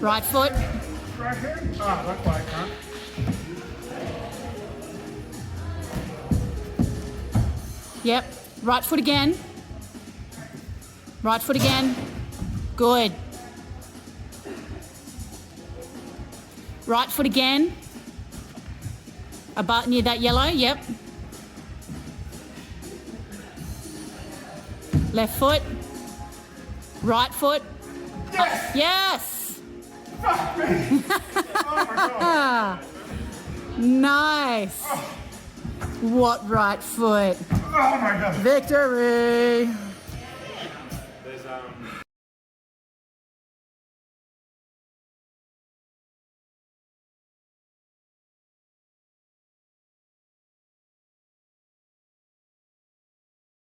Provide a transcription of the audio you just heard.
Right foot. Right hand? Ah, that way, huh? Yep. Right foot again. Right foot again. Good. Right foot again. About near that yellow, yep. Left foot. Right foot. Yes! Yes! Fuck me! Oh my god! Nice. What right foot? Oh my god! Victory! There's